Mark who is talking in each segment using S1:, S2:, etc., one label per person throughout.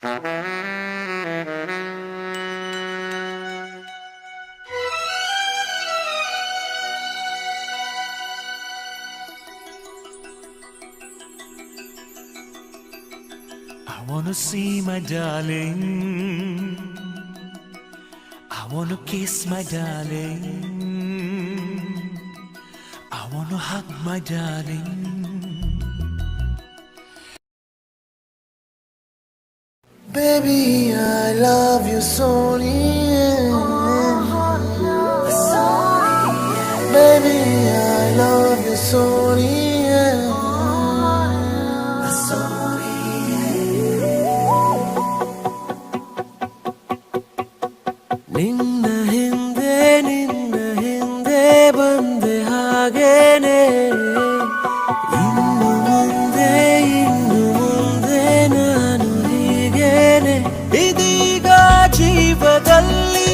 S1: I wanna see my darling. I wanna kiss my darling. I wanna hug my darling.
S2: Baby, I love you so, Baby, I love you so, ನಿನ್ನ ಹಿಂದೆ ಬಂದೆ ಹಾಗೇನೆ ಇನ್ನು ಮುಂದೆ ನಾನು ಹೀಗೇನೆ ಇದೀಗ ಜೀವದಲ್ಲಿ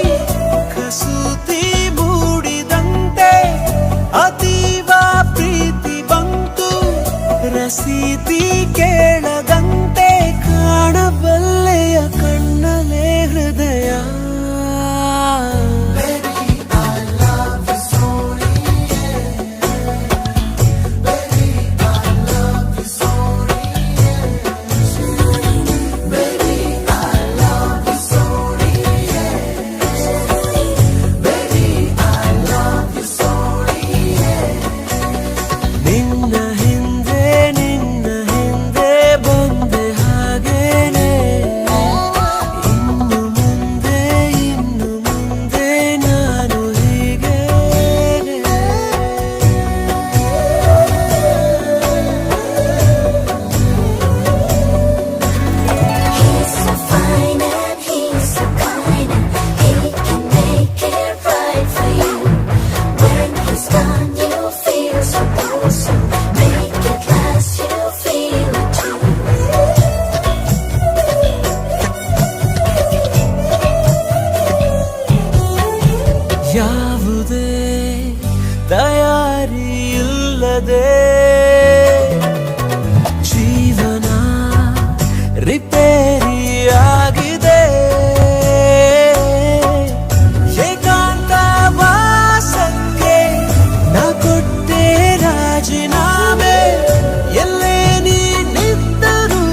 S2: ಕಸೂತಿ ಮೂಡಿದಂತೆ ಅತೀವ ಪ್ರೀತಿ ಬಂತು ರಸೀತಿ ಕೇಳದಂತೆ ಕಾಣಬಲ್ಲೆಯ ಕಣ್ಣಲೆ ಹೃದಯ ಯಾವುದೇ ತಯಾರಿಯಿಲ್ಲದೆ ಜೀವನ ರಿಪೇರಿಯಾಗಿದೆ ಏಕಾಂತ ವಾಸಕ್ಕೆ ನಾ ಕೊಟ್ಟೆ ರಾಜೀನಾಮೆ ಎಲ್ಲೇ ನೀನಿದ್ದರೂ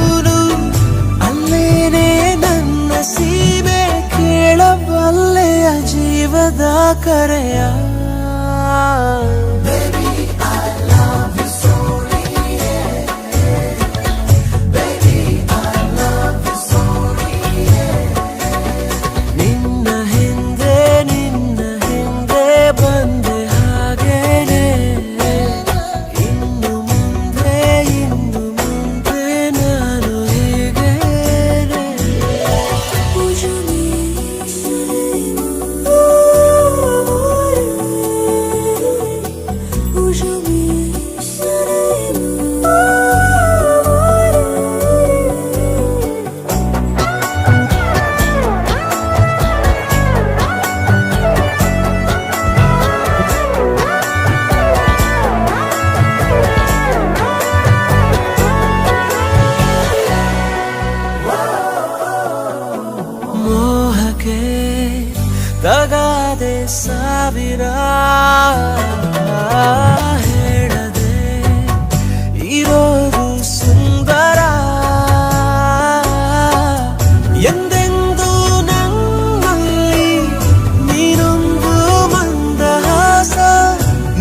S2: ಅಲ್ಲೇನೆ ನನ್ನ ಸೀಮೆ ಕೇಳಬಲ್ಲೆಯ ಜೀವದ ಕರೆಯ ನಿನ್ನ ಹಿಂದೆ ಬಂದೆ ಹಾಗೇನೆ ಇನ್ನು ಮುಂದೆ ನಾನು ಹೀಗೇನೆ ಮೋಹಕ್ಕೆ ತಗಾದೆ ಸಾವಿರ ಹೇಳದೆ ಇರೋದು ಸುಂದರ ಎಂದೆಂದು ನನ್ನಲ್ಲಿ ನೀನೊಂದು ಮಂದಹಾಸ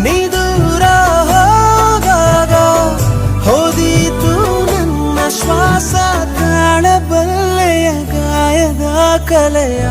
S2: ನೀ ದೂರ ಹೋದಾಗ ಹೋದೀತು ನನ್ನ ಶ್ವಾಸ ಕಾಣಬಲ್ಲೆಯ ಗಾಯದ ಕಲೆಯ